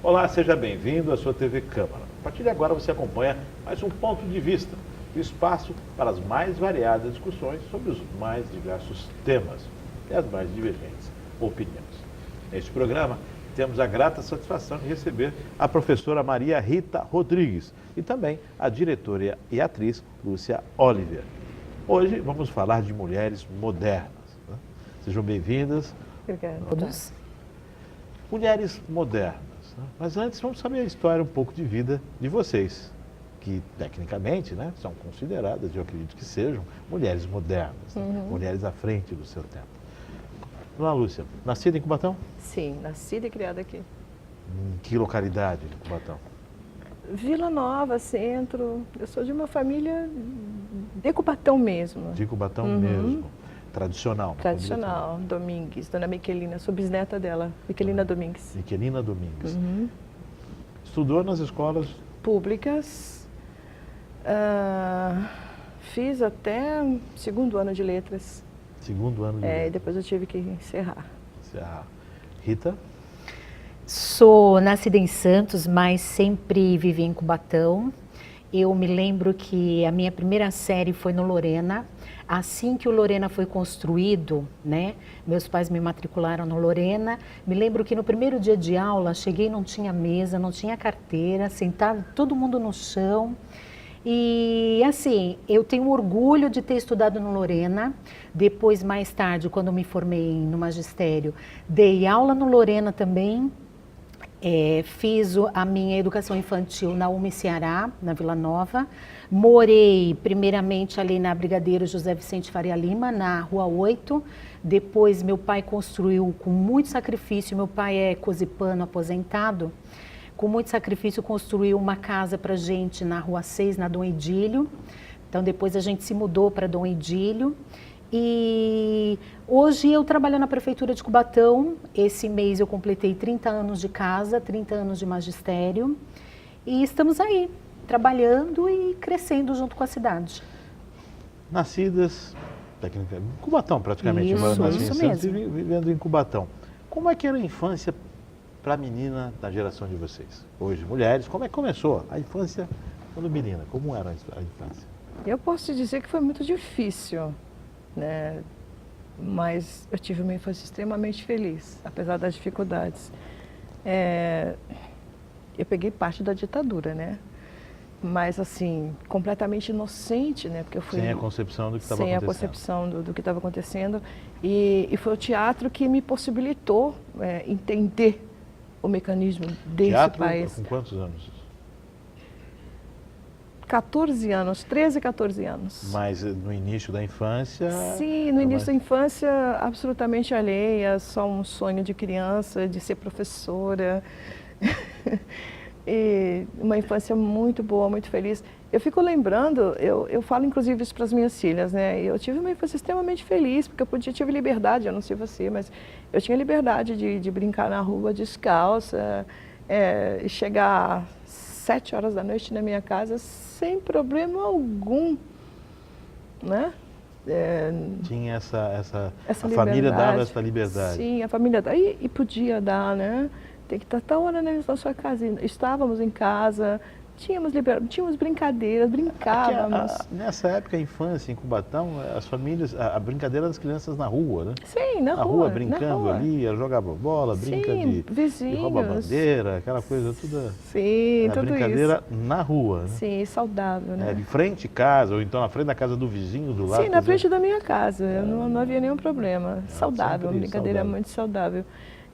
Olá, seja bem-vindo à sua TV Câmara. A partir de agora você acompanha mais um ponto de vista, o espaço para as mais variadas discussões sobre os mais diversos temas e as mais divergentes opiniões. Neste programa, temos a grata satisfação de receber a professora Maria Rita Rodrigues e também a diretora e atriz Lúcia Oliver. Hoje vamos falar de mulheres modernas. Né? Sejam bem-vindas. Obrigada. Todos. Mulheres modernas. Né? Mas antes vamos saber a história um pouco de vida de vocês, que tecnicamente, né, são consideradas, eu acredito que sejam, mulheres modernas, né? Mulheres à frente do seu tempo. Dona Lúcia, nascida em Cubatão? Sim, nascida e criada aqui. Em que localidade de Cubatão? Vila Nova, centro. Eu sou de uma família de Cubatão mesmo. De Cubatão mesmo. Tradicional. Tradicional, Domingues, Dona Miquelina, sou bisneta dela, Miquelina Domingues. Miquelina Domingues. Estudou nas escolas? Públicas. Fiz até segundo ano de letras. Segundo ano de E letras. depois eu tive que encerrar. Rita? Sou nascida em Santos, mas sempre vivi em Cubatão. Eu me lembro que a minha primeira série foi no Lorena. Assim que o Lorena foi construído, né, meus pais me matricularam no Lorena. Me lembro que no primeiro dia de aula, cheguei, não tinha mesa, não tinha carteira, sentado todo mundo no chão. E assim, eu tenho orgulho de ter estudado no Lorena. Depois, mais tarde, quando me formei no magistério, dei aula no Lorena também. Fiz a minha educação infantil na UME Ceará, na Vila Nova. Morei primeiramente ali na Brigadeiro José Vicente Faria Lima, na Rua 8. Depois meu pai construiu com muito sacrifício, meu pai é cosipano aposentado, com muito sacrifício construiu uma casa para gente na Rua 6, na Dom Edílio. Então depois a gente se mudou para Dom Edílio. E hoje eu trabalho na Prefeitura de Cubatão. Esse mês eu completei 30 anos de casa, 30 anos de magistério. E estamos aí, trabalhando e crescendo junto com a cidade. Nascidas, tecnicamente, em Cubatão praticamente. Isso Nasci em Santos mesmo. e vivendo em Cubatão. Como é que era a infância para a menina da geração de vocês? Hoje, mulheres, como é que começou a infância quando menina? Como era a infância? Eu posso te dizer que foi muito difícil, né? Mas eu tive uma infância extremamente feliz, apesar das dificuldades. Eu peguei parte da ditadura, né? Mas assim, completamente inocente, né? Porque eu fui Sem a concepção do que estava acontecendo. Sem a concepção do que estava acontecendo. E foi o teatro que me possibilitou entender o mecanismo desse Teatro, país. com quantos anos? 14 anos, 13, 14 anos. Mas no início da infância... Sim, no início da infância, absolutamente alheia, só um sonho de criança, de ser professora. E uma infância muito boa, muito feliz. Eu fico lembrando, eu falo inclusive isso para as minhas filhas, né? Eu tive uma infância extremamente feliz, porque eu tive liberdade, eu não sei você, mas eu tinha liberdade de brincar na rua descalça, chegar às 7 horas da noite na minha casa sem problema algum, né? Tinha essa a liberdade. família dava essa liberdade. Sim, a família dava, e podia dar, né? Tem que estar tal hora na sua casa. Estávamos em casa, tínhamos brincadeiras, brincávamos. Nessa época, a infância em Cubatão, as famílias, a brincadeira das crianças na rua, né? Sim, na rua. Brincando ali, jogava bola, Sim, brinca de vizinhos. rouba-bandeira, aquela coisa toda. Sim, a tudo brincadeira isso. na rua, né? Sim, saudável, né? De frente à casa, ou então na frente da casa do vizinho, do lado. Sim, na frente da minha casa, não havia nenhum problema. Saudável, uma brincadeira saudável. muito saudável.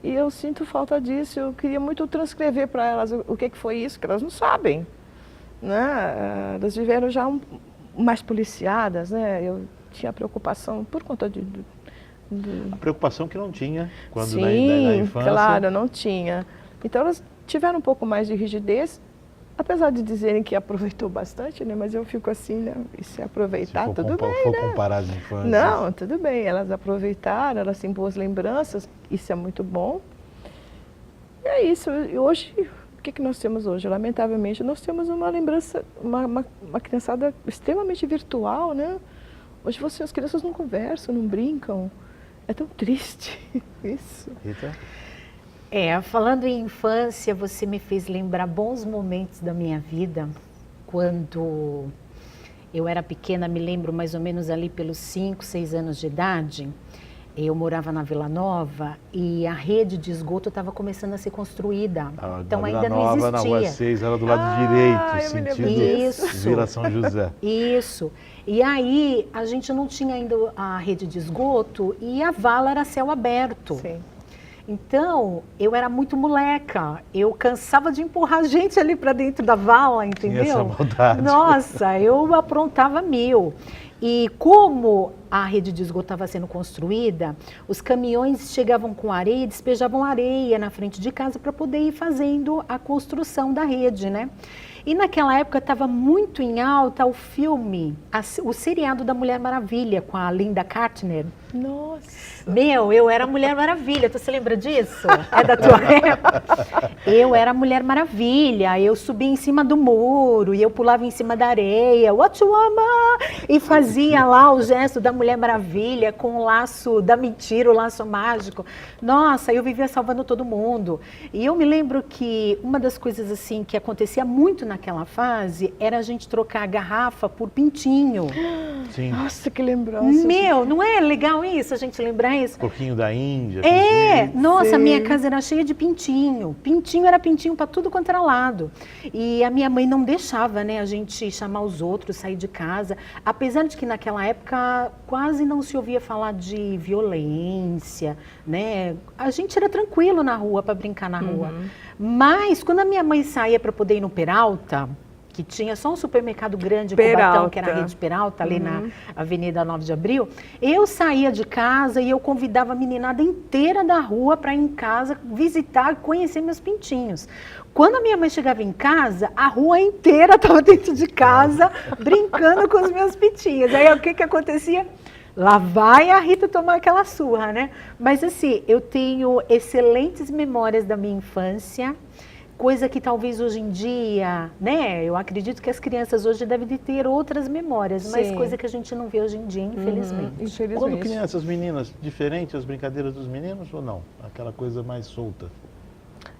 E eu sinto falta disso, eu queria muito transcrever para elas o que foi isso, que elas não sabem. Né? Elas viveram já mais policiadas, né? Eu tinha preocupação por conta A preocupação que não tinha quando Sim, na infância. Claro, não tinha. Então elas tiveram um pouco mais de rigidez, apesar de dizerem que aproveitou bastante, né? Mas eu fico assim, né? E se aproveitar, tudo bem, Se for né? comparar as infâncias. Não, tudo bem, elas aproveitaram, elas têm boas lembranças, isso é muito bom. E é isso, e hoje, o que nós temos hoje? Lamentavelmente, nós temos uma lembrança, uma criançada extremamente virtual, né? Hoje as crianças não conversam, não brincam, é tão triste isso. Rita? Falando em infância, você me fez lembrar bons momentos da minha vida. Quando eu era pequena, me lembro mais ou menos ali pelos 5, 6 anos de idade, eu morava na Vila Nova e a rede de esgoto estava começando a ser construída. Então na ainda Vila não Nova, existia. na Rua 6, era do lado direito, eu me lembro sentido disso. Vila São José. Isso. E aí a gente não tinha ainda a rede de esgoto e a vala era céu aberto. Sim. Então, eu era muito moleca, eu cansava de empurrar gente ali para dentro da vala, entendeu? Tinha essa maldade. Nossa, eu aprontava mil. E como a rede de esgoto estava sendo construída, os caminhões chegavam com areia e despejavam areia na frente de casa para poder ir fazendo a construção da rede, né? E naquela época estava muito em alta o filme, o seriado da Mulher Maravilha, com a Linda Carter. Nossa. Meu, eu era Mulher Maravilha, tu se lembra disso? É da tua época? Eu era Mulher Maravilha, eu subia em cima do muro, e eu pulava em cima da areia, what you ama? E fazia lá o gesto da Mulher Maravilha com o laço da mentira, o laço mágico. Nossa, eu vivia salvando todo mundo. E eu me lembro que uma das coisas assim que acontecia muito naquela fase era a gente trocar a garrafa por pintinho. Sim. Nossa, que lembrança. Meu, não é legal isso, a gente lembrar isso? Porquinho da Índia. Nossa, Sim. minha casa era cheia de pintinho. Pintinho era pintinho para tudo quanto era lado. E a minha mãe não deixava, né, a gente chamar os outros, sair de casa. Apesar de que naquela época quase não se ouvia falar de violência, né? A gente era tranquilo na rua para brincar na rua. Mas quando a minha mãe saía para poder ir no Peralta, que tinha só um supermercado grande em Cubatão, que era a Rede Peralta, ali na Avenida 9 de Abril, eu saía de casa e eu convidava a meninada inteira da rua para ir em casa visitar, conhecer meus pintinhos. Quando a minha mãe chegava em casa, a rua inteira estava dentro de casa, brincando com os meus pintinhos. Aí o que que acontecia? Lá vai a Rita tomar aquela surra, né? Mas assim, eu tenho excelentes memórias da minha infância, coisa que talvez hoje em dia, né? Eu acredito que as crianças hoje devem de ter outras memórias, mas coisa que a gente não vê hoje em dia, infelizmente. Infelizmente. Quando crianças, meninas, diferente as brincadeiras dos meninos ou não? Aquela coisa mais solta?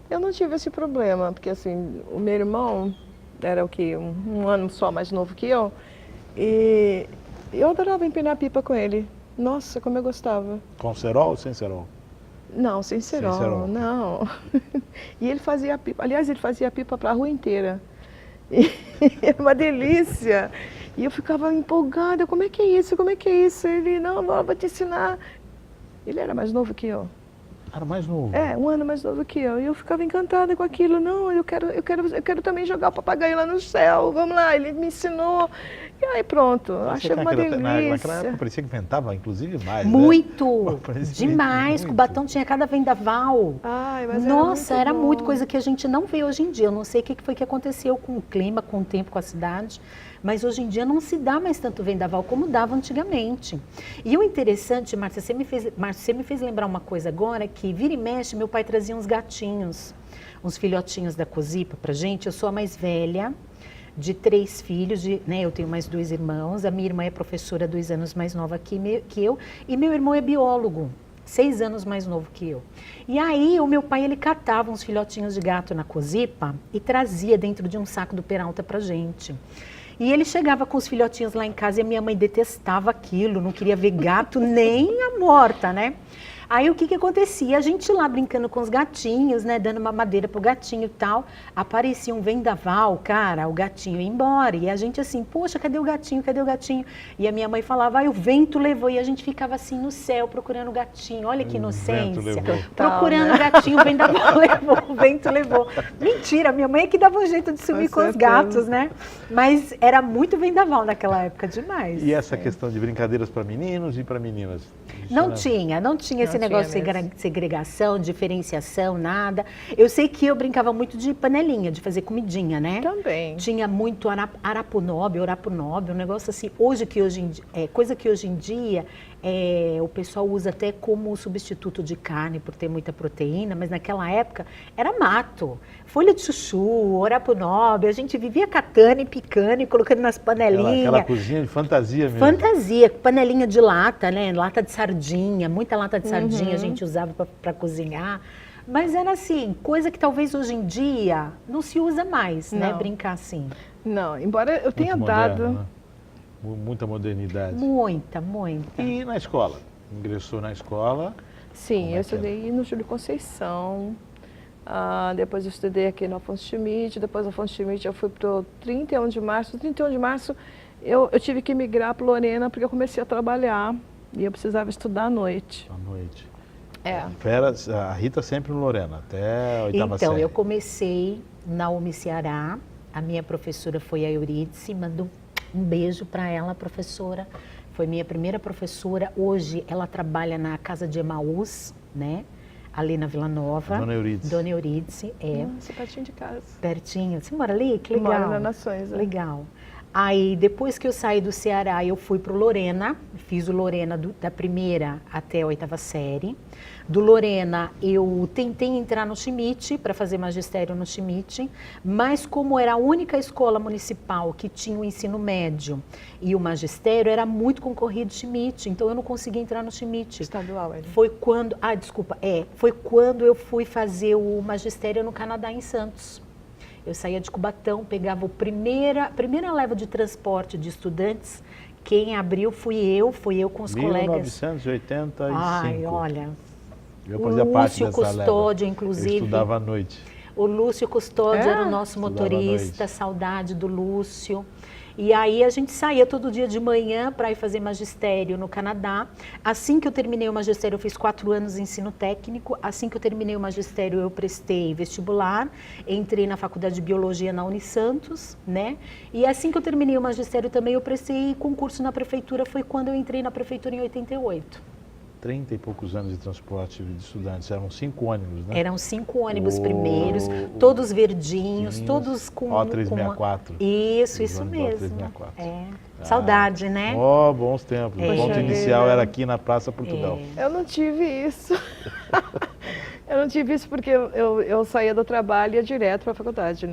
Eu não tive esse problema, porque assim, o meu irmão era o quê? Um ano só mais novo que eu, e eu adorava empinar pipa com ele. Nossa, como eu gostava. Com cerol ou sem cerol? Não, sem cerol, não. E ele fazia pipa, aliás, ele fazia pipa para a rua inteira. E era uma delícia. E eu ficava empolgada, como é que é isso, como é que é isso? Ele, não, eu vou te ensinar. Ele era mais novo que eu. Era mais novo? É, um ano mais novo que eu. E eu ficava encantada com aquilo. Não, eu quero também jogar o papagaio lá no céu. Vamos lá, ele me ensinou. E aí pronto, achei uma delícia. Naquela época parecia que ventava, inclusive, mais. Muito! Né? Demais! Muito. Cubatão tinha cada vendaval. Ai, mas Nossa, era bom. muito coisa que a gente não vê hoje em dia. Eu não sei o que foi que aconteceu com o clima, com o tempo, com a cidade. Mas hoje em dia não se dá mais tanto vendaval como dava antigamente. E o interessante, Márcia, você me fez lembrar uma coisa agora, que vira e mexe, meu pai trazia uns gatinhos, uns filhotinhos da Cozipa pra gente. Eu sou a mais velha de 3 filhos, né? Eu tenho mais 2 irmãos. A minha irmã é professora 2 anos mais nova que eu. E meu irmão é biólogo, 6 anos mais novo que eu. E aí o meu pai, ele catava uns filhotinhos de gato na Cozipa e trazia dentro de um saco do Peralta pra gente. E ele chegava com os filhotinhos lá em casa e a minha mãe detestava aquilo, não queria ver gato nem a morta, né? Aí o que acontecia? A gente lá brincando com os gatinhos, né? Dando uma madeira pro gatinho e tal. Aparecia um vendaval, cara, o gatinho ia embora. E a gente assim, poxa, cadê o gatinho? Cadê o gatinho? E a minha mãe falava, o vento levou. E a gente ficava assim no céu procurando o gatinho. Olha que inocência. Procurando o gatinho, o vendaval levou, o vento levou. Mentira, minha mãe é que dava um jeito de sumir com os gatos, né? Mas era muito vendaval naquela época, demais. E essa questão de brincadeiras para meninos e para meninas? Não tinha esse negócio de segregação, diferenciação, nada. Eu sei que eu brincava muito de panelinha, de fazer comidinha, né? Também. Tinha muito arapunóbio, um negócio assim, coisa que hoje em dia o pessoal usa até como substituto de carne, por ter muita proteína, mas naquela época era mato. Folha de chuchu, arapunóbio, a gente vivia catando e picando e colocando nas panelinhas. Aquela cozinha de fantasia mesmo. Fantasia, panelinha de lata, né? Lata de sardinha, muita lata de sardinha a gente usava para cozinhar. Mas era assim, coisa que talvez hoje em dia não se usa mais, né? Não. Brincar assim. Não, embora eu tenha Muito dado... moderno, né? Muita modernidade. Muita, muita. E na escola? Ingressou na escola? Sim, Como é eu que era? estudei no Júlio Conceição, depois eu estudei aqui no Afonso Schmidt, depois do Afonso Schmidt eu fui para o 31 de março. 31 de março eu tive que migrar para Lorena porque eu comecei a trabalhar e eu precisava estudar à noite. À noite. É. A Rita sempre no Lorena, até a oitava Então, série. eu comecei na UMI Ceará, a minha professora foi a Euridice, mandou um beijo para ela, professora. Foi minha primeira professora. Hoje ela trabalha na Casa de Emaús, né? Ali na Vila Nova. Dona Euridice. Dona Euridice, é. Nossa, pertinho de casa. Pertinho. Você mora ali? Que legal. Moro na Nações. É. Legal. Aí, depois que eu saí do Ceará, eu fui para o Lorena, fiz o Lorena da primeira até a oitava série. Do Lorena, eu tentei entrar no Schmidt, para fazer magistério no Schmidt, mas como era a única escola municipal que tinha o ensino médio e o magistério, era muito concorrido Schmidt, então eu não consegui entrar no Schmidt. Estadual, é. Foi quando, foi quando eu fui fazer o magistério no Canadá, em Santos. Eu saía de Cubatão, pegava a primeira leva de transporte de estudantes. Quem abriu fui eu com os colegas. 1985. Ai, olha. Eu O fazia parte Lúcio dessa Custódio, leva. inclusive. Eu estudava à noite. O Lúcio Custódio era o nosso Estudava à motorista, noite. saudade do Lúcio. E aí a gente saía todo dia de manhã para ir fazer magistério no Canadá. Assim que eu terminei o magistério, eu fiz 4 anos de ensino técnico. Assim que eu terminei o magistério, eu prestei vestibular. Entrei na faculdade de biologia na Unisantos, né? E assim que eu terminei o magistério também, eu prestei concurso na prefeitura. Foi quando eu entrei na prefeitura em 88. 30 e poucos anos de transporte de estudantes. Eram 5 ônibus, né? Eram 5 ônibus primeiros, todos verdinhos, todos com... O364. Isso Os ônibus mesmo. O364. É. Saudade, né? Ó, bons tempos. É. O ponto Poxa inicial vida. era aqui na Praça Portugal. Eu não tive isso. Eu não tive isso porque eu saía do trabalho e ia direto para a faculdade.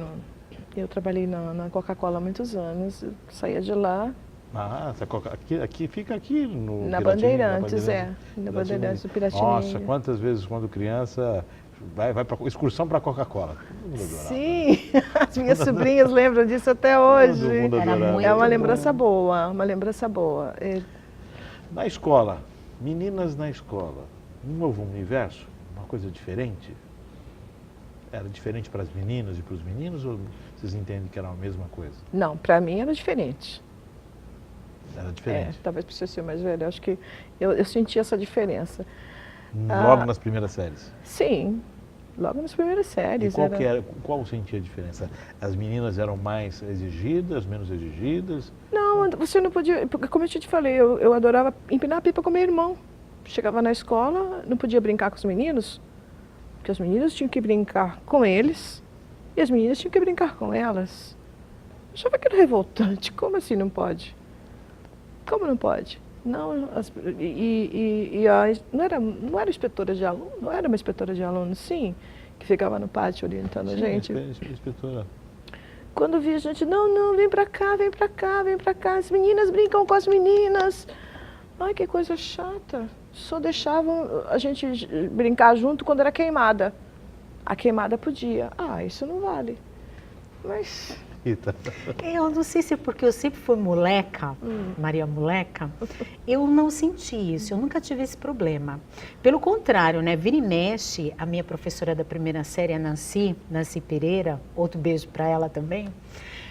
Eu trabalhei na Coca-Cola há muitos anos, eu saía de lá. Ah, aqui fica aqui no Na Piratinha, Bandeirantes, na Bandeirantes do Piratininho. Nossa, quantas vezes quando criança vai para excursão para Coca-Cola. Todo mundo adorava. Sim, as minhas sobrinhas lembram disso até hoje. Todo mundo Era adorava. muito É uma bom. lembrança boa, uma lembrança boa. Na escola, meninas na escola, um novo universo, uma coisa diferente? Era diferente para as meninas e para os meninos ou vocês entendem que era a mesma coisa? Não, para mim era diferente. Era diferente. Talvez por ser mais velha, acho que eu senti essa diferença. Logo nas primeiras séries. Sim, logo nas primeiras E séries. qual sentia a diferença? As meninas eram mais exigidas, menos exigidas? Não, você não podia, porque como eu te falei, eu adorava empinar pipa com meu irmão. Chegava na escola, não podia brincar com os meninos, porque os meninos tinham que brincar com eles e as meninas tinham que brincar com elas. Eu achava aquilo revoltante, como assim não pode? Como não pode? Não, não era inspetora de aluno, não era uma inspetora de aluno, sim, que ficava no pátio orientando a gente. Inspetora. Quando via a gente, não, vem pra cá, vem pra cá, vem pra cá, as meninas brincam com as meninas. Ai, que coisa chata. Só deixavam a gente brincar junto quando era queimada. A queimada podia. Ah, isso não vale. Mas... Rita. Eu não sei se é porque eu sempre fui moleca, Maria moleca, eu não senti isso, eu nunca tive esse problema. Pelo contrário, né, vira e mexe, a minha professora da primeira série, a Nancy Pereira, outro beijo para ela também,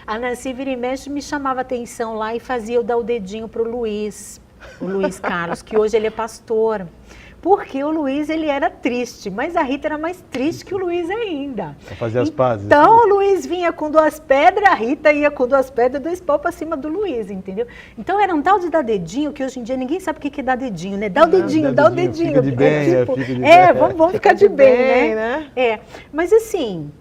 a Nancy vira e mexe me chamava atenção lá e fazia eu dar o dedinho pro Luiz, o Luiz Carlos, que hoje ele é pastor. Porque o Luiz, ele era triste, mas a Rita era mais triste que o Luiz ainda. Pra fazer as pazes. Então o Luiz vinha com 2 pedras, a Rita ia com 2 pedras, 2 pau pra cima do Luiz, entendeu? Então era um tal de dar dedinho, que hoje em dia ninguém sabe o que é dar dedinho, né? Dá o dedinho, dá o dedinho. Fica de bem, fica de bem. Vamos ficar de bem, né? É, mas assim,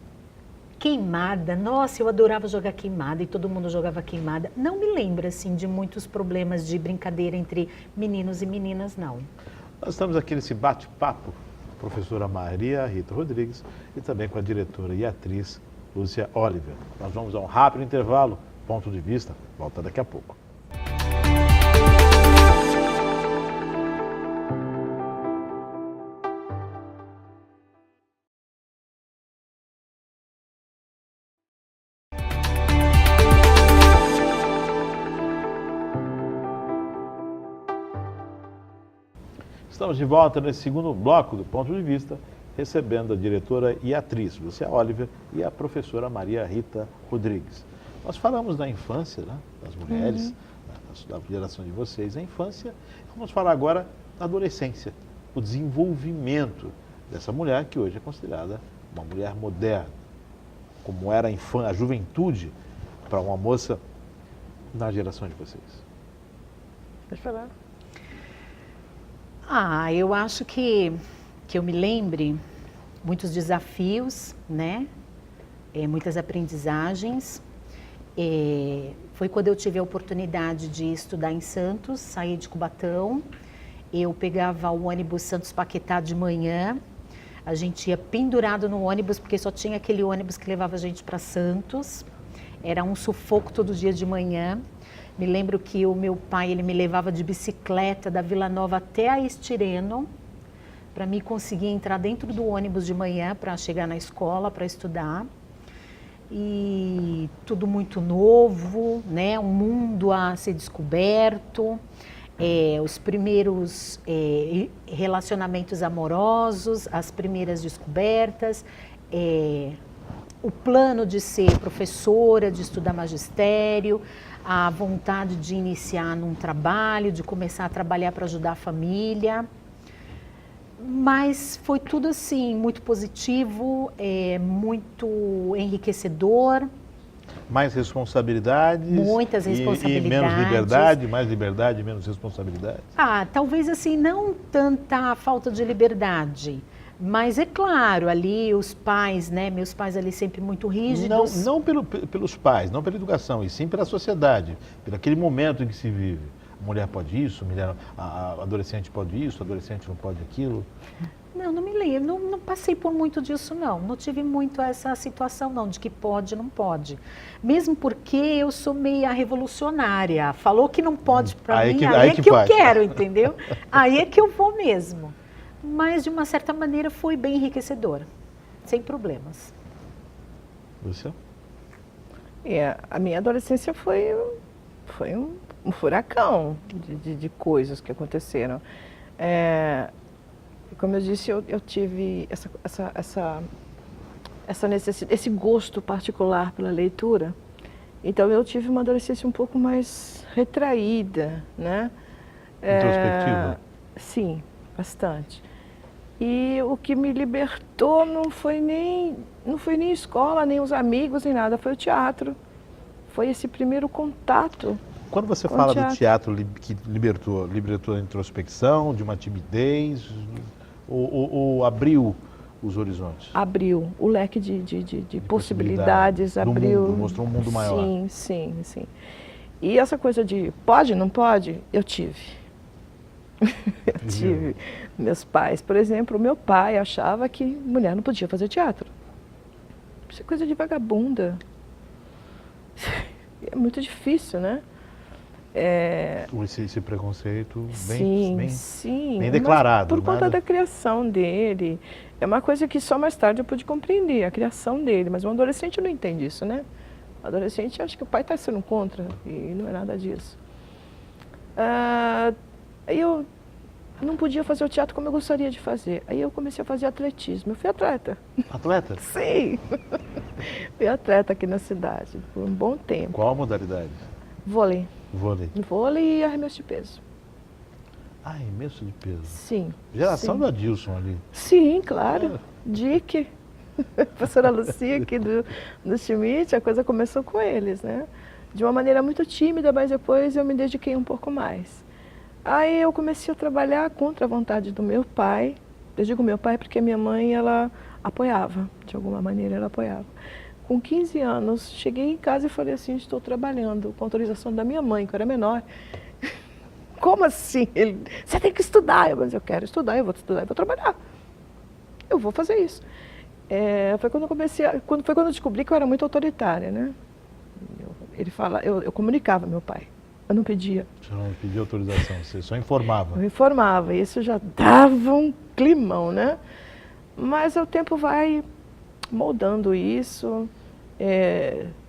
queimada, nossa, eu adorava jogar queimada e todo mundo jogava queimada. Não me lembro, assim, de muitos problemas de brincadeira entre meninos e meninas, não. Nós estamos aqui nesse bate-papo, professora Maria Rita Rodrigues e também com a diretora e atriz Lúcia Oliver. Nós vamos a um rápido intervalo, ponto de vista, volta daqui a pouco. Estamos de volta nesse segundo bloco do Ponto de Vista, recebendo a diretora e atriz Lúcia Oliver e a professora Maria Rita Rodrigues. Nós falamos da infância, né, das mulheres, da geração de vocês, a infância. Vamos falar agora da adolescência, o desenvolvimento dessa mulher que hoje é considerada uma mulher moderna, como era a juventude para uma moça na geração de vocês. Pode falar. Eu acho que eu me lembre muitos desafios, né? Muitas aprendizagens. Foi quando eu tive a oportunidade de estudar em Santos, saí de Cubatão. Eu pegava o ônibus Santos Paquetá de manhã. A gente ia pendurado no ônibus, porque só tinha aquele ônibus que levava a gente para Santos. Era um sufoco todo dia de manhã. Me lembro que o meu pai, ele me levava de bicicleta da Vila Nova até a Estireno, para mim conseguir entrar dentro do ônibus de manhã para chegar na escola, para estudar. E tudo muito novo, né? Um mundo a ser descoberto, os primeiros relacionamentos amorosos, as primeiras descobertas, o plano de ser professora, de estudar magistério, a vontade de iniciar num trabalho, de começar a trabalhar para ajudar a família. Mas foi tudo assim, muito positivo, muito enriquecedor. Mais responsabilidades. Muitas responsabilidades. E menos liberdade, mais liberdade, menos responsabilidade. Talvez assim, não tanta falta de liberdade. Mas é claro, ali os pais, né? Meus pais ali sempre muito rígidos. Não pelos pais, não pela educação, e sim pela sociedade, pelo aquele momento em que se vive. A mulher pode isso, a adolescente pode isso, a adolescente não pode aquilo. Não me lembro, não passei por muito disso não tive muito essa situação não, de que pode, não pode. Mesmo porque eu sou meia revolucionária, falou que não pode para mim, aí é que eu quero, entendeu? Aí é que eu vou mesmo. Mas de uma certa maneira foi bem enriquecedor, sem problemas. Você? A minha adolescência foi um furacão de coisas que aconteceram. Como eu disse, eu tive essa necessidade, esse gosto particular pela leitura. Então eu tive uma adolescência um pouco mais retraída, né? Introspectiva? Sim, bastante. E o que me libertou não foi nem escola, nem os amigos, nem nada, foi o teatro. Foi esse primeiro contato. Quando você fala do teatro que libertou a introspecção, de uma timidez, ou abriu os horizontes? Abriu o leque de possibilidades, abriu. Mundo, mostrou um mundo maior. Sim. E essa coisa de pode, não pode, eu tive. Eu tive. Meus pais, por exemplo, o meu pai achava que mulher não podia fazer teatro. Isso é coisa de vagabunda. É muito difícil, né? Esse preconceito sim, bem declarado. Por conta da criação dele. É uma coisa que só mais tarde eu pude compreender, a criação dele. Mas um adolescente não entende isso, né? O adolescente acha que o pai está sendo contra e não é nada disso. Eu não podia fazer o teatro como eu gostaria de fazer. Aí eu comecei a fazer atletismo. Eu fui atleta. Atleta? Sim. Fui atleta aqui na cidade por um bom tempo. Qual a modalidade? Vôlei. Vôlei e arremesso de peso. Arremesso de peso? Sim. Geração do Adilson ali. Sim, claro. Dick. A professora Lucia aqui do Schmidt, a coisa começou com eles, né? De uma maneira muito tímida, mas depois eu me dediquei um pouco mais. Aí eu comecei a trabalhar contra a vontade do meu pai. Eu digo meu pai porque minha mãe, ela apoiava, de alguma maneira ela apoiava. Com 15 anos, cheguei em casa e falei assim, estou trabalhando com autorização da minha mãe, que eu era menor. Como assim? Você tem que estudar. Mas eu quero estudar, eu vou estudar, eu vou trabalhar. Eu vou fazer isso. Foi quando eu descobri que eu era muito autoritária, né? Eu comunicava meu pai. Eu não pedia. Você não pedia autorização, você só informava. Eu informava, isso já dava um climão, né? Mas o tempo vai moldando isso.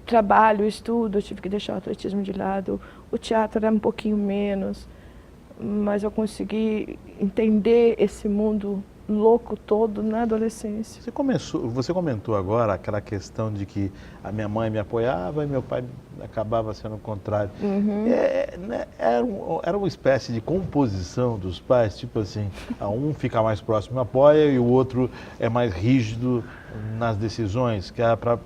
Trabalho, estudo, eu tive que deixar o atletismo de lado. O teatro era um pouquinho menos. mas eu consegui entender esse mundo louco todo na adolescência. Você comentou agora aquela questão de que a minha mãe me apoiava e meu pai acabava sendo o contrário. Era uma espécie de composição dos pais, tipo assim, um fica mais próximo e apoia e o outro é mais rígido nas decisões, que é para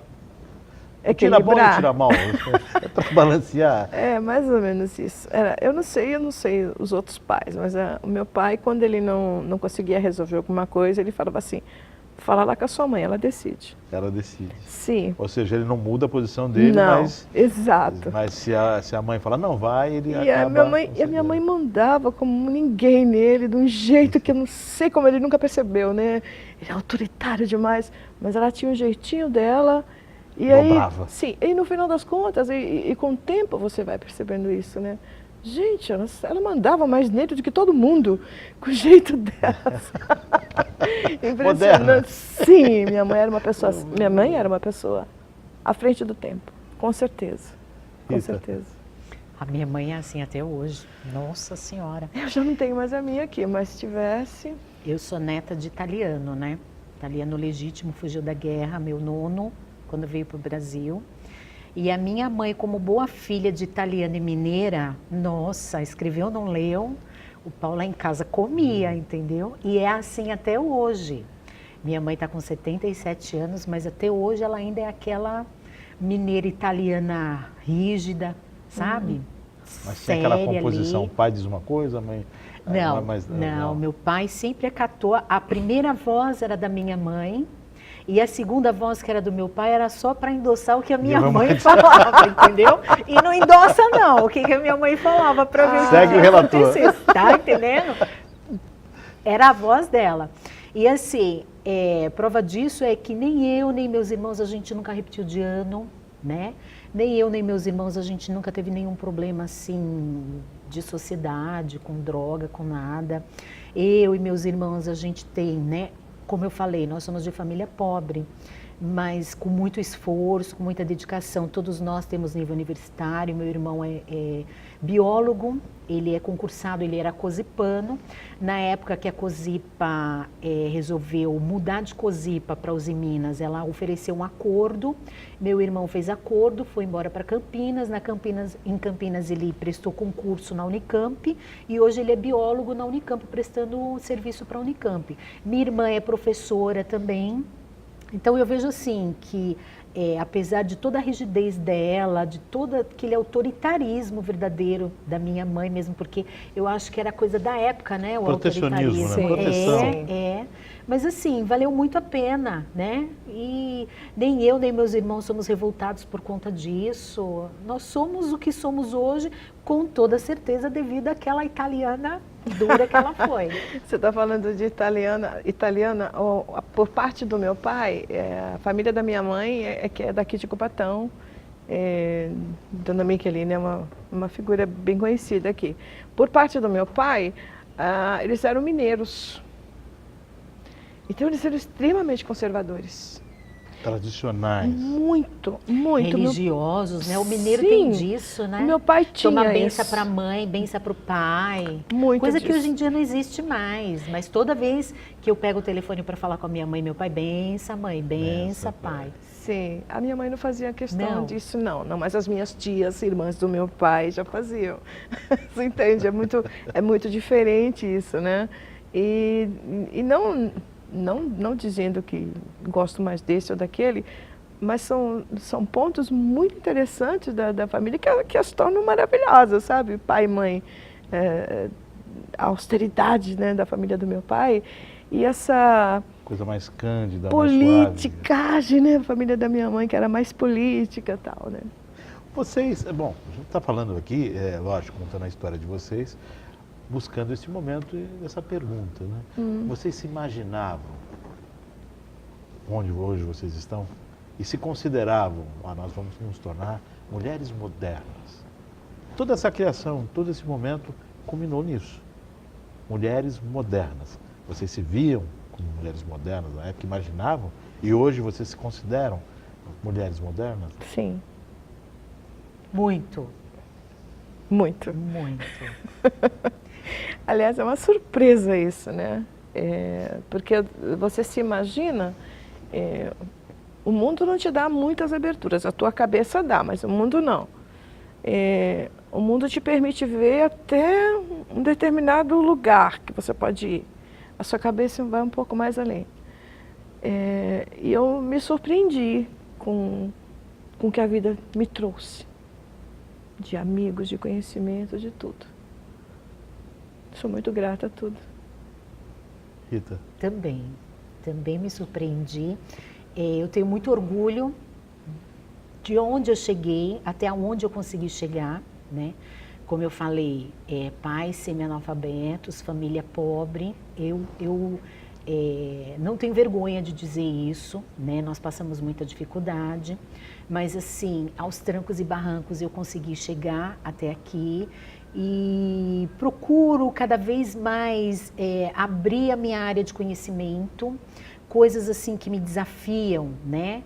tirar bom e tirar mal, é para balancear. É, mais ou menos isso. Eu não sei os outros pais, mas o meu pai, quando ele não conseguia resolver alguma coisa, ele falava assim, fala lá com a sua mãe, ela decide. Ela decide. Sim. Ou seja, ele não muda a posição dele, exato. Mas se a mãe fala, não, vai, ele acaba... A minha mãe mandava como ninguém nele, de um jeito que eu não sei como ele nunca percebeu, né? Ele é autoritário demais, mas ela tinha um jeitinho dela... E aí, sim, e no final das contas, e com o tempo você vai percebendo isso, né? Gente, ela mandava mais nele do que todo mundo, com o jeito dela. Impressionante. Moderna. Sim, minha mãe era uma pessoa à frente do tempo, com certeza. Com certeza. A minha mãe é assim até hoje. Nossa Senhora. Eu já não tenho mais a minha aqui, mas se tivesse... Eu sou neta de italiano, né? Italiano legítimo, fugiu da guerra, meu nono, quando veio para o Brasil. E a minha mãe, como boa filha de italiana e mineira, nossa, escreveu, não leu, o pau lá em casa comia, entendeu? E é assim até hoje. Minha mãe está com 77 anos, mas até hoje ela ainda é aquela mineira italiana rígida, sabe? Mas tem aquela composição, o pai diz uma coisa, a mãe... Não, meu pai sempre acatou, a primeira voz era da minha mãe, e a segunda voz, que era do meu pai, era só para endossar o que a minha mãe falava, entendeu? E não endossa não, o que a minha mãe falava para ver o que o relator. Tá entendendo? Era a voz dela. E assim, prova disso é que nem eu, nem meus irmãos, a gente nunca repetiu de ano, né? Nem eu, nem meus irmãos, a gente nunca teve nenhum problema assim de sociedade, com droga, com nada. Eu e meus irmãos, a gente tem, né? Como eu falei, nós somos de família pobre, mas com muito esforço, com muita dedicação. Todos nós temos nível universitário. Meu irmão é biólogo, ele é concursado, ele era cosipano. Na época que a Cosipa resolveu mudar de Cosipa para Usiminas, ela ofereceu um acordo. Meu irmão fez acordo, foi embora para Campinas. Em Campinas ele prestou concurso na Unicamp e hoje ele é biólogo na Unicamp, prestando serviço para a Unicamp. Minha irmã é professora também. Então eu vejo assim que apesar de toda a rigidez dela, de todo aquele autoritarismo verdadeiro da minha mãe mesmo, porque eu acho que era coisa da época, né? O protecionismo, autoritarismo. né? Proteção. Mas assim, valeu muito a pena, né? E nem eu, nem meus irmãos somos revoltados por conta disso. Nós somos o que somos hoje, com toda certeza, devido àquela italiana dura que ela foi. Você está falando de italiana, por parte do meu pai, a família da minha mãe que é daqui de Cubatão. Dona Michelina é uma figura bem conhecida aqui. Por parte do meu pai, eles eram mineiros. Então eles eram extremamente conservadores. Tradicionais. Muito. Religiosos, né? O mineiro Sim, tem disso, né? Meu pai tinha Toma benção para a mãe, benção para o pai. Muito coisa disso. Que hoje em dia não existe mais. Mas toda vez que eu pego o telefone para falar com a minha mãe e meu pai, benção mãe, benção pai. Sim, a minha mãe não fazia questão disso, não, mas as minhas tias, irmãs do meu pai, já faziam. Você entende? É muito diferente isso, né? E não dizendo que gosto mais desse ou daquele, mas são pontos muito interessantes da família que as tornam maravilhosas, sabe? Pai e mãe, a austeridade, né, da família do meu pai e essa... coisa mais cândida, politicagem, né? A família da minha mãe, que era mais política e tal, né? Vocês, bom, a gente está falando aqui, lógico, contando a história de vocês, buscando esse momento e essa pergunta, né? Vocês se imaginavam onde hoje vocês estão e se consideravam, nós vamos nos tornar mulheres modernas. Toda essa criação, todo esse momento culminou nisso. Mulheres modernas. Vocês se viam como mulheres modernas na época, imaginavam? E hoje vocês se consideram mulheres modernas? Sim. Muito. Muito. Muito. Aliás, é uma surpresa isso, né? Porque você se imagina, o mundo não te dá muitas aberturas, a tua cabeça dá, mas o mundo não. O mundo te permite ver até um determinado lugar que você pode ir. A sua cabeça vai um pouco mais além. E eu me surpreendi com o que a vida me trouxe. De amigos, de conhecimento, de tudo. Sou muito grata a tudo. Rita? Também me surpreendi. Eu tenho muito orgulho de onde eu cheguei, até onde eu consegui chegar, né? Como eu falei, pais semi-analfabetos, família pobre. Eu não tenho vergonha de dizer isso, né? Nós passamos muita dificuldade, mas assim, aos trancos e barrancos eu consegui chegar até aqui e procuro cada vez mais abrir a minha área de conhecimento, coisas assim que me desafiam, né?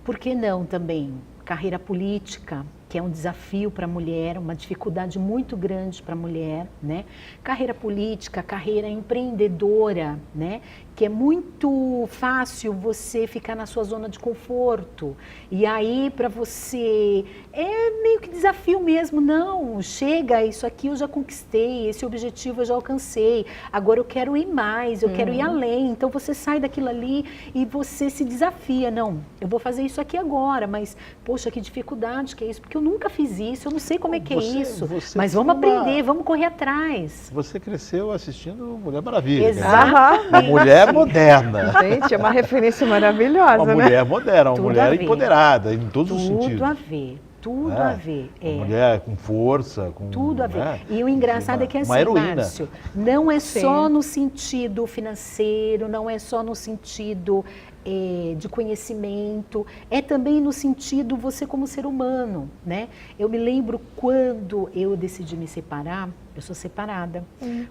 Por que não também? Carreira política, que é um desafio para a mulher, uma dificuldade muito grande para a mulher, né? Carreira política, carreira empreendedora, né? Que é muito fácil você ficar na sua zona de conforto. E aí, para você, é meio que desafio mesmo. Não, chega, isso aqui eu já conquistei, esse objetivo eu já alcancei. Agora eu quero ir mais, eu quero ir além. Então, você sai daquilo ali e você se desafia. Não, eu vou fazer isso aqui agora, mas, poxa, que dificuldade que é isso, porque eu nunca fiz isso, eu não sei como é que é isso. Mas vamos aprender, vamos correr atrás. Você cresceu assistindo Mulher Maravilha. Exatamente. Uma mulher moderna. Gente, é uma referência maravilhosa, Uma né? mulher moderna, uma Tudo mulher a ver. empoderada, em todos os Tudo sentidos. a ver, tudo a ver. Uma mulher com força, com... Tudo a ver. né? E o engraçado é que assim, uma heroína. Márcio, não é Sim. só no sentido financeiro, não é só no sentido de conhecimento, é também no sentido você como ser humano, né? Eu me lembro quando eu decidi me separar, eu sou separada.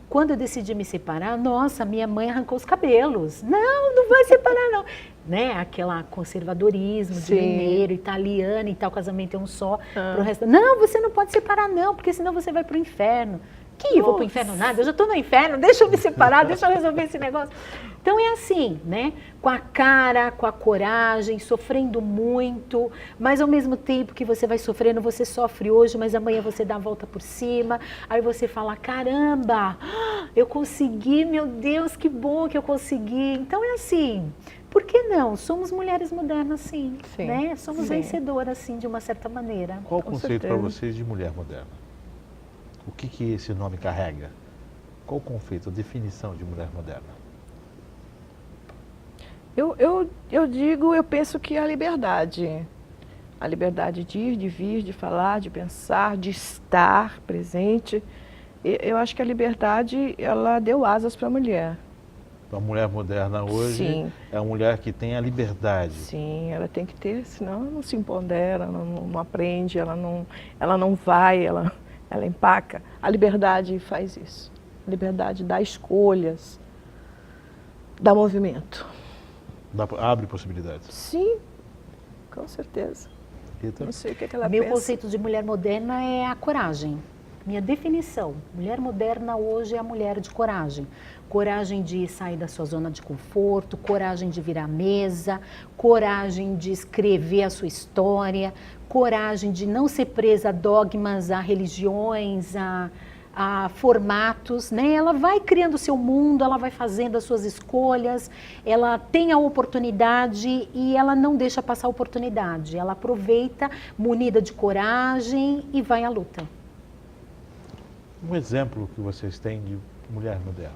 Quando eu decidi me separar, nossa, minha mãe arrancou os cabelos. Não vai separar não. Né? Aquela conservadorismo de Sim. mineiro, italiano e tal, casamento é um só. Pro resto, não, você não pode separar não, porque senão você vai pro inferno. Eu vou pro inferno nada, eu já estou no inferno, deixa eu me separar, deixa eu resolver esse negócio. Então é assim, né? Com a cara, com a coragem, sofrendo muito, mas ao mesmo tempo que você vai sofrendo, você sofre hoje, mas amanhã você dá a volta por cima, aí você fala, caramba, eu consegui, meu Deus, que bom que eu consegui. Então é assim, por que não? Somos mulheres modernas, sim, né? Somos vencedoras, sim, de uma certa maneira. Qual o Com conceito para certeza. vocês de mulher moderna? O que esse nome carrega? Qual o conceito, a definição de mulher moderna? Eu penso que a liberdade de ir, de vir, de falar, de pensar, de estar presente. Eu acho que a liberdade, ela deu asas para a mulher. A mulher moderna hoje Sim. é uma mulher que tem a liberdade. Sim, ela tem que ter, senão ela não se empodera, ela não aprende, ela não vai, ela empaca. A liberdade faz isso. A liberdade dá escolhas, dá movimento. Abre possibilidades. Sim, com certeza. Rita? Não sei o que ela Meu pensa. conceito de mulher moderna é a coragem. Minha definição, mulher moderna hoje é a mulher de coragem. Coragem de sair da sua zona de conforto, coragem de virar mesa, coragem de escrever a sua história, coragem de não ser presa a dogmas, a religiões, a formatos, né? Ela vai criando o seu mundo, ela vai fazendo as suas escolhas, ela tem a oportunidade e ela não deixa passar a oportunidade. Ela aproveita, munida de coragem e vai à luta. Um exemplo que vocês têm de mulher moderna?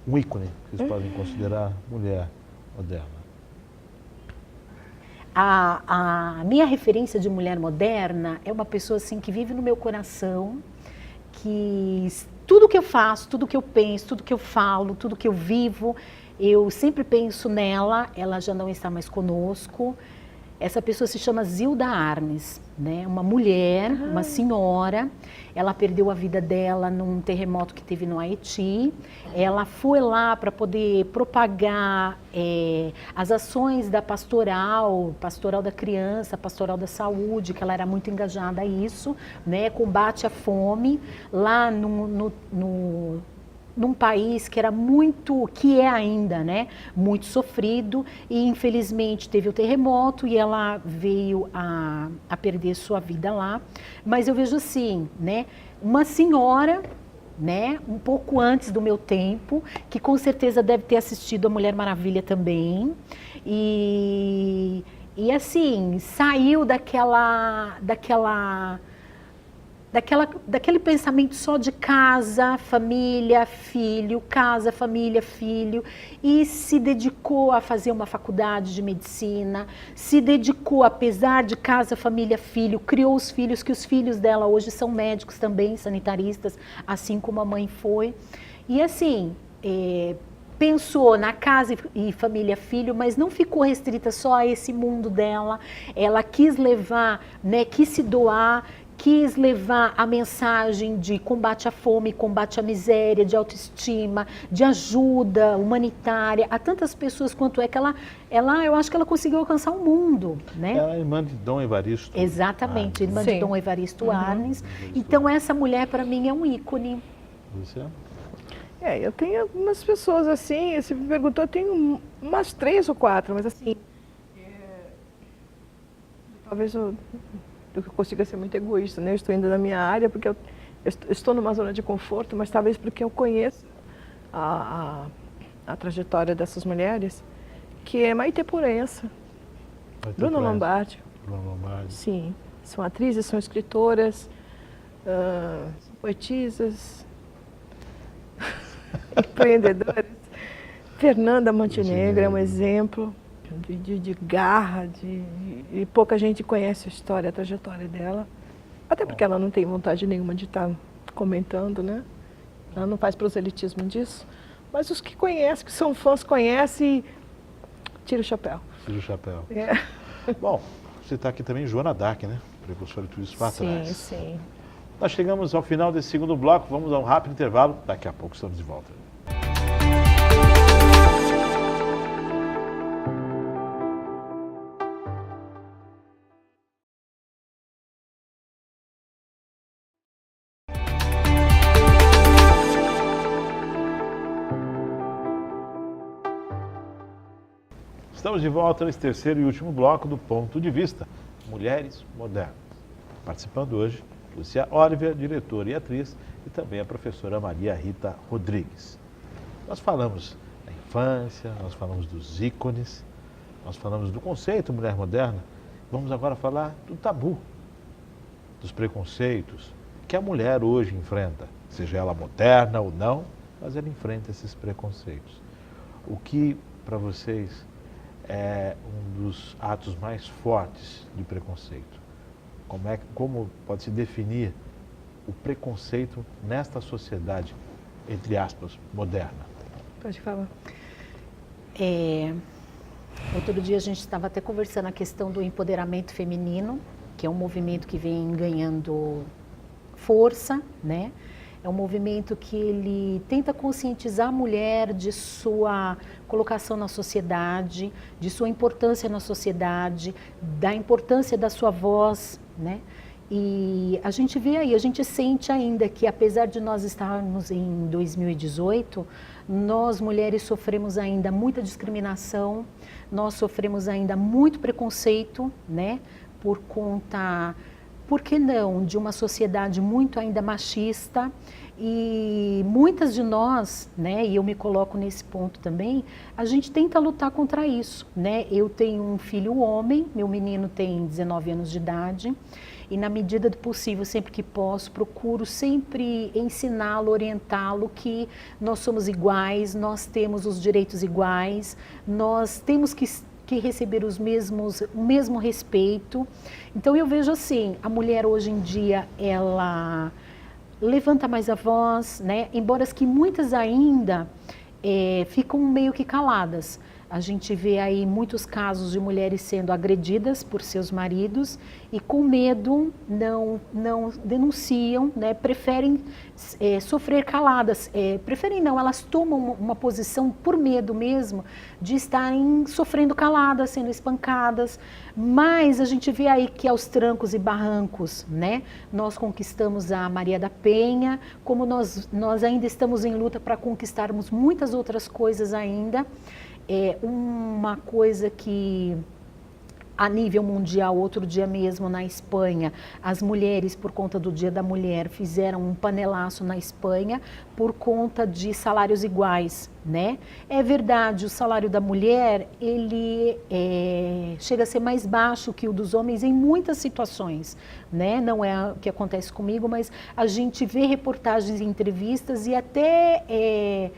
Um ícone que vocês podem considerar mulher moderna? A minha referência de mulher moderna é uma pessoa assim que vive no meu coração, que tudo que eu faço, tudo que eu penso, tudo que eu falo, tudo que eu vivo, eu sempre penso nela. Ela já não está mais conosco. Essa pessoa se chama Zilda Arnes, né? Uma mulher, uma senhora. Ela perdeu a vida dela num terremoto que teve no Haiti. Ela foi lá para poder propagar as ações da pastoral da criança, pastoral da saúde, que ela era muito engajada a isso, né? Combate à fome lá num país que era que é ainda, né, muito sofrido, e infelizmente teve o terremoto e ela veio a perder sua vida lá. Mas eu vejo assim, né, uma senhora, né, um pouco antes do meu tempo, que com certeza deve ter assistido a Mulher Maravilha também, e assim, saiu daquele pensamento só de casa, família, filho, casa, família, filho, e se dedicou a fazer uma faculdade de medicina, se dedicou, apesar de casa, família, filho, criou os filhos, que os filhos dela hoje são médicos também, sanitaristas, assim como a mãe foi. E assim, pensou na casa e família, filho, mas não ficou restrita só a esse mundo dela. Ela quis levar, né, quis se doar, quis levar a mensagem de combate à fome, combate à miséria, de autoestima, de ajuda humanitária a tantas pessoas quanto é que eu acho que ela conseguiu alcançar o mundo, né? Ela é irmã de Dom Evaristo. Exatamente, irmã de Dom Evaristo Arnes. Então essa mulher para mim é um ícone. Você? Eu tenho algumas pessoas assim, você me perguntou, eu tenho umas 3 ou 4, mas assim, talvez eu consiga ser muito egoísta, né? Eu estou indo na minha área porque eu estou numa zona de conforto, mas talvez porque eu conheço a trajetória dessas mulheres, que é Maite Proença, Bruna Lombardi. Sim, são atrizes, são escritoras, são poetisas, empreendedoras. Fernanda Montenegro é um exemplo de garra, e pouca gente conhece a história, a trajetória dela. Até porque ela não tem vontade nenhuma de estar comentando, né? Ela não faz proselitismo disso. Mas os que conhecem, que são fãs, conhecem e tira o chapéu. Tira o chapéu. É. Bom, você está aqui também, Joana Dark, né? Precursora de tudo isso para trás. Sim, sim. Nós chegamos ao final desse segundo bloco, vamos a um rápido intervalo, daqui a pouco estamos de volta. Estamos de volta nesse terceiro e último bloco do Ponto de Vista, Mulheres Modernas. Participando hoje, Lúcia Oliver, diretora e atriz, e também a professora Maria Rita Rodrigues. Nós falamos da infância, nós falamos dos ícones, nós falamos do conceito mulher moderna. Vamos agora falar do tabu, dos preconceitos que a mulher hoje enfrenta, seja ela moderna ou não, mas ela enfrenta esses preconceitos. O que, para vocês, é um dos atos mais fortes de preconceito? Como pode se definir o preconceito nesta sociedade, entre aspas, moderna? Pode falar. Outro dia a gente estava até conversando a questão do empoderamento feminino, que é um movimento que vem ganhando força, né? É um movimento que ele tenta conscientizar a mulher de sua colocação na sociedade, de sua importância na sociedade, da importância da sua voz, né? E a gente vê aí, a gente sente ainda que apesar de nós estarmos em 2018, nós mulheres sofremos ainda muita discriminação, nós sofremos ainda muito preconceito, né? Por conta, por que não, de uma sociedade muito ainda machista. E muitas de nós, né, e eu me coloco nesse ponto também, a gente tenta lutar contra isso, né? Eu tenho um filho homem, meu menino tem 19 anos de idade, e na medida do possível, sempre que posso, procuro sempre ensiná-lo, orientá-lo que nós somos iguais, nós temos os direitos iguais, nós temos que receber o mesmo respeito. Então eu vejo assim, a mulher hoje em dia, ela levanta mais a voz, né? Embora que muitas ainda ficam meio que caladas. A gente vê aí muitos casos de mulheres sendo agredidas por seus maridos e com medo não denunciam, né? Preferem sofrer caladas, preferem não, elas tomam uma posição por medo mesmo de estarem sofrendo caladas, sendo espancadas, mas a gente vê aí que aos trancos e barrancos, né? Nós conquistamos a Maria da Penha, como nós ainda estamos em luta para conquistarmos muitas outras coisas ainda. Uma coisa que a nível mundial, outro dia mesmo na Espanha, as mulheres, por conta do Dia da Mulher, fizeram um panelaço na Espanha por conta de salários iguais, né? É verdade, o salário da mulher, ele chega a ser mais baixo que o dos homens em muitas situações, né? Não é o que acontece comigo, mas a gente vê reportagens e entrevistas e até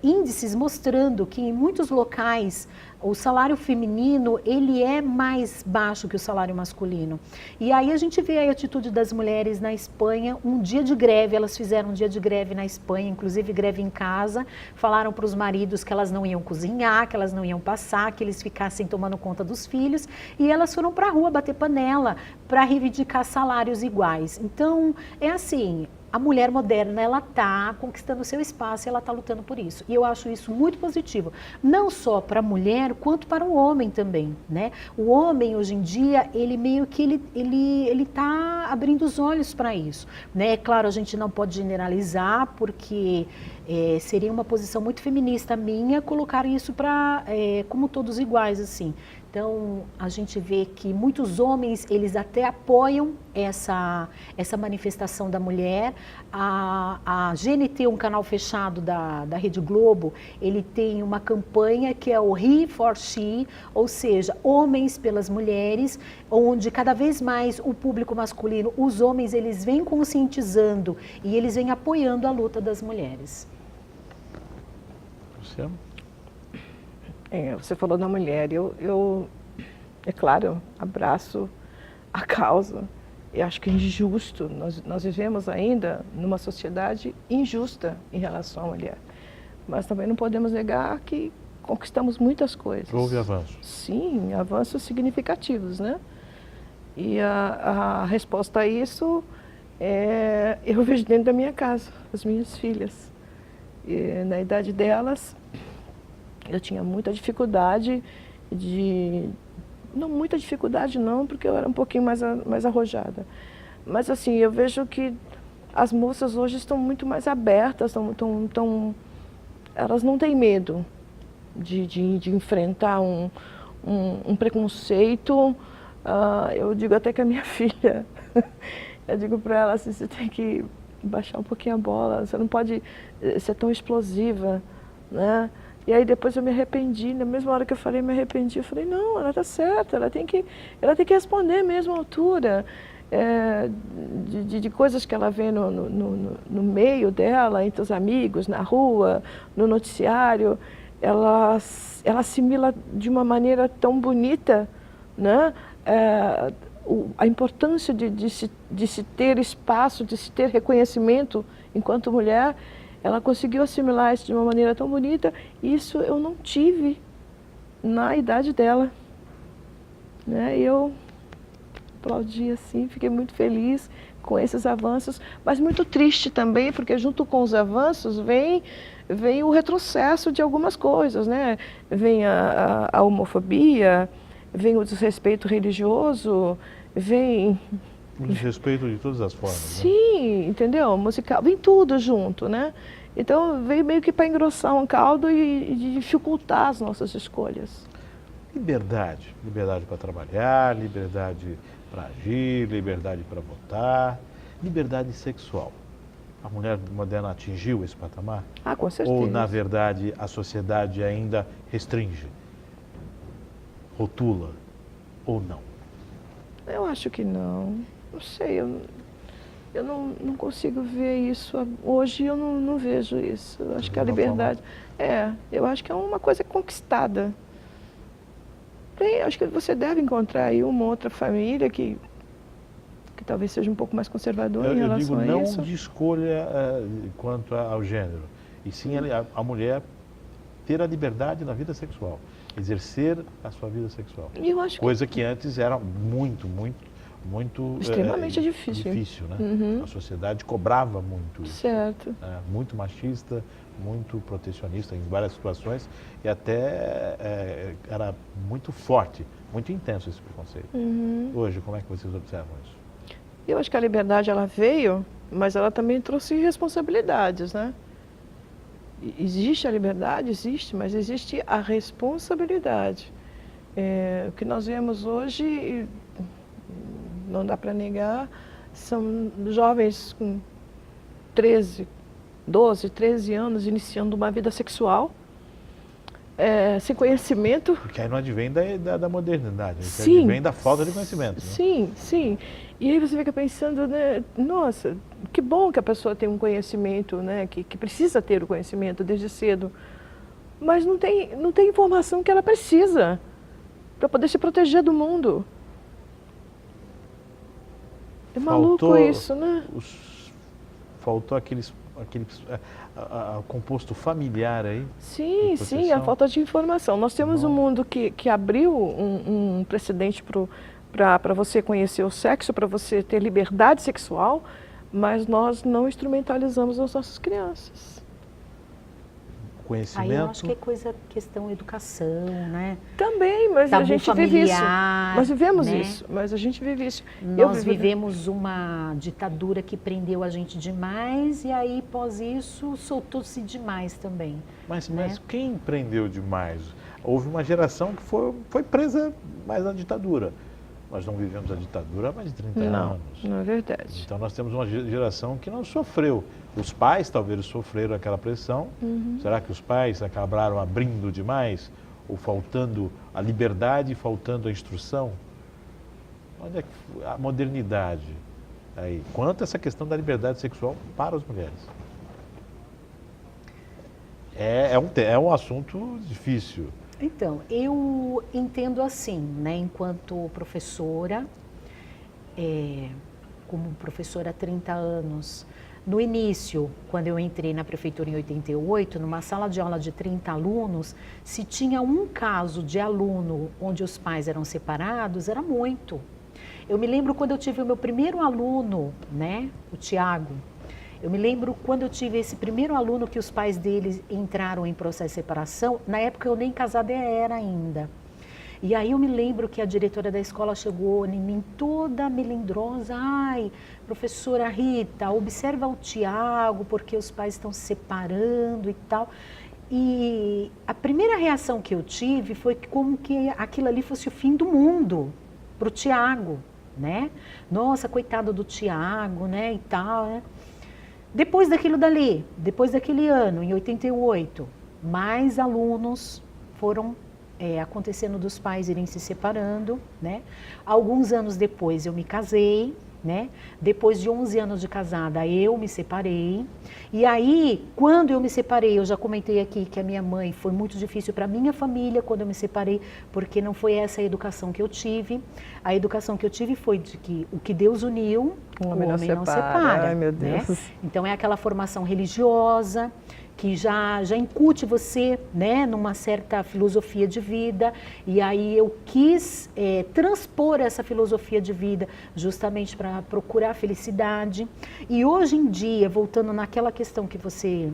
índices mostrando que em muitos locais o salário feminino ele é mais baixo que o salário masculino. E aí a gente vê a atitude das mulheres na Espanha, um dia de greve, elas fizeram um dia de greve na Espanha, inclusive greve em casa, falaram para os maridos que elas não iam cozinhar, que elas não iam passar, que eles ficassem tomando conta dos filhos, e elas foram para a rua bater panela para reivindicar salários iguais. Então, é assim, a mulher moderna, ela está conquistando o seu espaço e ela está lutando por isso. E eu acho isso muito positivo, não só para a mulher, quanto para o homem também, né? O homem, hoje em dia, ele meio que ele está abrindo os olhos para isso, né? É claro, a gente não pode generalizar, porque seria uma posição muito feminista minha colocar isso como todos iguais, assim. Então, a gente vê que muitos homens, eles até apoiam essa manifestação da mulher. A GNT, um canal fechado da Rede Globo, ele tem uma campanha que é o He for She, ou seja, homens pelas mulheres, onde cada vez mais o público masculino, os homens, eles vêm conscientizando e eles vêm apoiando a luta das mulheres. Luciano? Você falou da mulher, eu é claro, abraço a causa. Eu acho que é injusto, nós vivemos ainda numa sociedade injusta em relação à mulher. Mas também não podemos negar que conquistamos muitas coisas. Houve avanços. Sim, avanços significativos, né? E a resposta a isso eu vejo dentro da minha casa, as minhas filhas. E, na idade delas, eu tinha muita dificuldade não muita dificuldade não, porque eu era um pouquinho mais arrojada. Mas assim, eu vejo que as moças hoje estão muito mais abertas, elas não têm medo de enfrentar um preconceito. Eu digo até que a minha filha, eu digo para ela assim, você tem que baixar um pouquinho a bola, você não pode ser tão explosiva, né? E aí depois eu me arrependi, na mesma hora que eu falei, me arrependi, eu falei, não, ela está certa, ela tem que responder mesmo à altura de coisas que ela vê no meio dela, entre os amigos, na rua, no noticiário, ela assimila de uma maneira tão bonita, né? A importância de se ter espaço, de se ter reconhecimento enquanto mulher. Ela conseguiu assimilar isso de uma maneira tão bonita. Isso eu não tive na idade dela, né? Eu aplaudi assim, fiquei muito feliz com esses avanços, mas muito triste também, porque junto com os avanços vem o retrocesso de algumas coisas, né? Vem a homofobia, vem o desrespeito religioso, vem... O desrespeito de todas as formas. Sim, né? Entendeu? Musical, vem tudo junto, né? Então veio meio que para engrossar um caldo e dificultar as nossas escolhas. Liberdade. Liberdade para trabalhar, liberdade para agir, liberdade para votar, liberdade sexual. A mulher moderna atingiu esse patamar? Com certeza. Ou, na verdade, a sociedade ainda restringe, rotula, ou não? Eu acho que não. Não sei, eu não consigo ver isso. Hoje eu não vejo isso. Eu acho que a liberdade... eu acho que é uma coisa conquistada. Acho que você deve encontrar aí uma outra família que talvez seja um pouco mais conservadora em relação a isso. Eu digo não de escolha quanto ao gênero, e sim a mulher ter a liberdade na vida sexual, exercer a sua vida sexual. E eu acho Coisa que antes era muito extremamente difícil. Né? Uhum. A sociedade cobrava muito isso. Certo. Muito machista, muito protecionista em várias situações e até era muito forte, muito intenso esse preconceito. Uhum. Hoje, como é que vocês observam isso? Eu acho que a liberdade ela veio, mas ela também trouxe responsabilidades, né? Existe a liberdade? Existe, mas existe a responsabilidade. O que nós vemos hoje, não dá para negar, são jovens com 12, 13 anos iniciando uma vida sexual, sem conhecimento. Porque aí não advém da modernidade, Sim, advém da falta de conhecimento. Sim, né? Sim. E aí você fica pensando, né, nossa, que bom que a pessoa tem um conhecimento, né, que precisa ter o conhecimento desde cedo, mas não tem informação que ela precisa para poder se proteger do mundo. É maluco isso, né? Faltou aquele composto familiar aí? Sim, a falta de informação. Nós temos um mundo que abriu um precedente para você conhecer o sexo, para você ter liberdade sexual, mas nós não instrumentalizamos as nossas crianças. Conhecimento. Aí eu acho que é questão educação, né? Também, mas Tabu a gente familiar, vive isso. Nós vivemos né? isso, mas a gente vive isso. Nós vivemos uma ditadura que prendeu a gente demais e aí, após isso, soltou-se demais também. Mas né? quem prendeu demais? Houve uma geração que foi presa mais na ditadura. Nós não vivemos a ditadura há mais de 30 anos. Não é verdade. Então nós temos uma geração que não sofreu. Os pais talvez sofreram aquela pressão. Uhum. Será que os pais acabaram abrindo demais? Ou faltando a liberdade e faltando a instrução? Onde é que a modernidade aí? Quanto a essa questão da liberdade sexual para as mulheres? É um assunto difícil. Então, eu entendo assim, né, enquanto professora, como professora há 30 anos, no início, quando eu entrei na prefeitura em 88, numa sala de aula de 30 alunos, se tinha um caso de aluno onde os pais eram separados, era muito. Eu me lembro quando eu tive o meu primeiro aluno, né, o Tiago. Eu me lembro quando eu tive esse primeiro aluno que os pais dele entraram em processo de separação, na época eu nem casada era ainda. E aí eu me lembro que a diretora da escola chegou em mim toda melindrosa, ai, professora Rita, observa o Tiago, porque os pais estão se separando e tal. E a primeira reação que eu tive foi como que aquilo ali fosse o fim do mundo para o Tiago, né? Nossa, coitado do Tiago, né, e tal, né? Depois daquilo dali, depois daquele ano, em 88, mais alunos foram acontecendo dos pais irem se separando, né? Alguns anos depois eu me casei, né? Depois de 11 anos de casada eu me separei. E aí, quando eu me separei, eu já comentei aqui que a minha mãe foi muito difícil para minha família quando eu me separei, porque não foi essa a educação que eu tive. A educação que eu tive foi de que o que Deus uniu, o homem não separa. Ai, meu Deus. Né? Então é aquela formação religiosa que já incute você, né, numa certa filosofia de vida, e aí eu quis transpor essa filosofia de vida justamente para procurar a felicidade. E hoje em dia, voltando naquela questão que você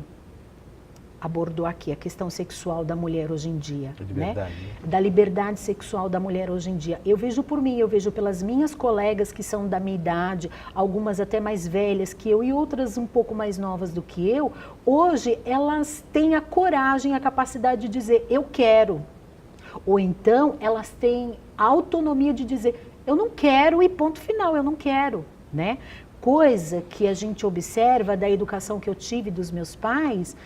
abordou aqui, a questão sexual da mulher hoje em dia, né? Da liberdade sexual da mulher hoje em dia. Eu vejo por mim, eu vejo pelas minhas colegas que são da minha idade, algumas até mais velhas que eu e outras um pouco mais novas do que eu, hoje elas têm a coragem, a capacidade de dizer, eu quero. Ou então elas têm a autonomia de dizer, eu não quero e ponto final, eu não quero, né? Coisa que a gente observa da educação que eu tive dos meus pais,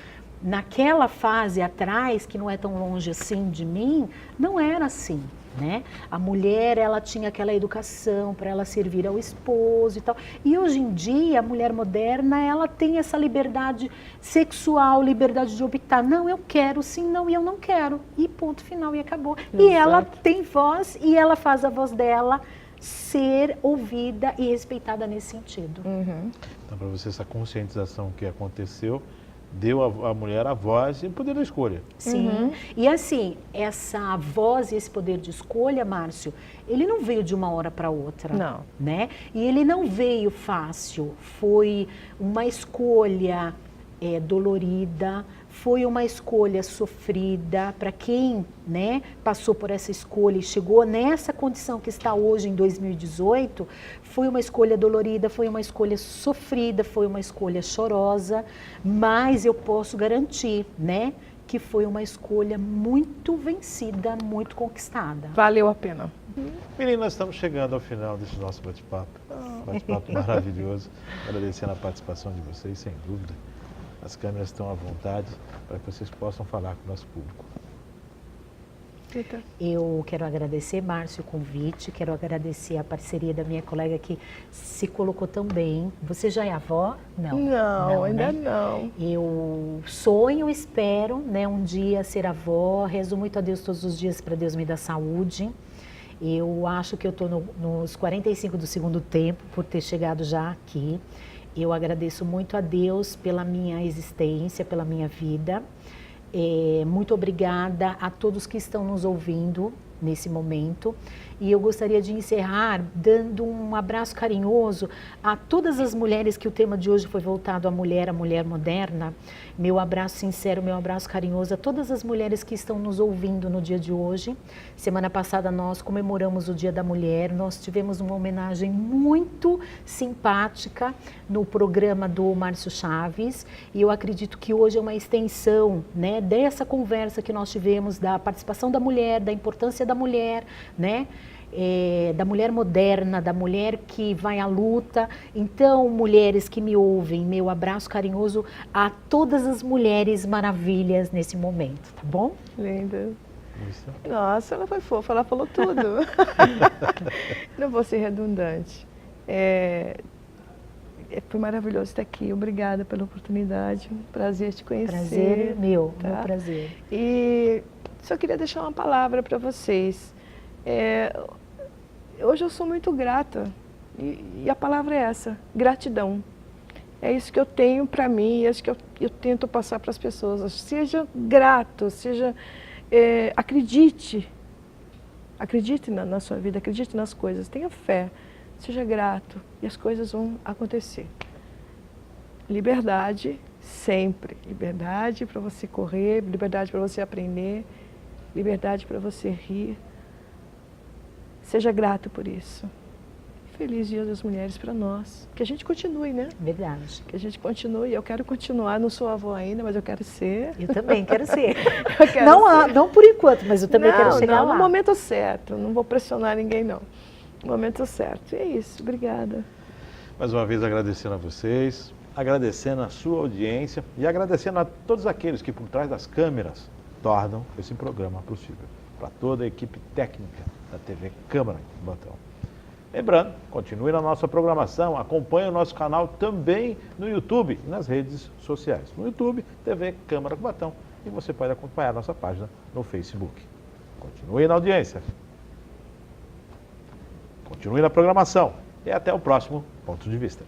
naquela fase atrás, que não é tão longe assim de mim, não era assim, né? A mulher, ela tinha aquela educação para ela servir ao esposo e tal. E hoje em dia, a mulher moderna, ela tem essa liberdade sexual, liberdade de optar. Não, eu quero, sim, não, e eu não quero. E ponto final, e acabou. Exato. E ela tem voz, e ela faz a voz dela ser ouvida e respeitada nesse sentido. Uhum. Então, para você, essa conscientização que aconteceu deu à mulher a voz e o poder da escolha. Sim, e assim, essa voz e esse poder de escolha, Márcio, ele não veio de uma hora para outra. Não. Né? E ele não veio fácil, foi uma escolha dolorida, foi uma escolha sofrida para quem, né, passou por essa escolha e chegou nessa condição que está hoje em 2018, foi uma escolha dolorida, foi uma escolha sofrida, foi uma escolha chorosa, mas eu posso garantir, né, que foi uma escolha muito vencida, muito conquistada. Valeu a pena. Meninas, estamos chegando ao final desse nosso bate-papo. Bate-papo maravilhoso. Agradecendo a participação de vocês, sem dúvida. As câmeras estão à vontade para que vocês possam falar com o nosso público. Rita. Eu quero agradecer, Márcio, o convite, quero agradecer a parceria da minha colega que se colocou tão bem. Você já é avó? Não, ainda né? não. Eu sonho, espero, né, um dia ser avó, rezo muito a Deus todos os dias para Deus me dar saúde. Eu acho que eu estou nos 45 do segundo tempo por ter chegado já aqui. Eu agradeço muito a Deus pela minha existência, pela minha vida. Muito obrigada a todos que estão nos ouvindo nesse momento. E eu gostaria de encerrar dando um abraço carinhoso a todas as mulheres que o tema de hoje foi voltado à mulher moderna. Meu abraço sincero, meu abraço carinhoso a todas as mulheres que estão nos ouvindo no dia de hoje. Semana passada nós comemoramos o Dia da Mulher, nós tivemos uma homenagem muito simpática no programa do Márcio Chaves e eu acredito que hoje é uma extensão, né, dessa conversa que nós tivemos da participação da mulher, da importância da mulher, né? Da mulher moderna, da mulher que vai à luta. Então, mulheres que me ouvem, meu abraço carinhoso a todas as mulheres maravilhas nesse momento, tá bom? Linda. Isso. Nossa, ela foi fofa, ela falou tudo. Não vou ser redundante. Foi maravilhoso estar aqui. Obrigada pela oportunidade. Prazer te conhecer. Prazer meu, tá? meu prazer. E só queria deixar uma palavra para vocês. Hoje eu sou muito grata e a palavra é essa, gratidão. É isso que eu tenho para mim e é isso que eu tento passar para as pessoas. Seja grato, acredite na sua vida, acredite nas coisas, tenha fé, seja grato e as coisas vão acontecer. Liberdade sempre, liberdade para você correr, liberdade para você aprender, liberdade para você rir. Seja grato por isso. Feliz Dia das Mulheres para nós. Que a gente continue, né? Verdade. Que a gente continue. Eu quero continuar, não sou avó ainda, mas eu quero ser. Eu também quero ser. Eu quero ser. Não por enquanto, mas eu também quero chegar lá. No momento certo. Não vou pressionar ninguém, não. No momento certo. E é isso. Obrigada. Mais uma vez agradecendo a vocês, agradecendo a sua audiência e agradecendo a todos aqueles que por trás das câmeras tornam esse programa possível. Para toda a equipe técnica da TV Câmara de Cubatão. Lembrando, continue na nossa programação, acompanhe o nosso canal também no YouTube e nas redes sociais. No YouTube, TV Câmara Cubatão, e você pode acompanhar a nossa página no Facebook. Continue na audiência. Continue na programação e até o próximo Ponto de Vista.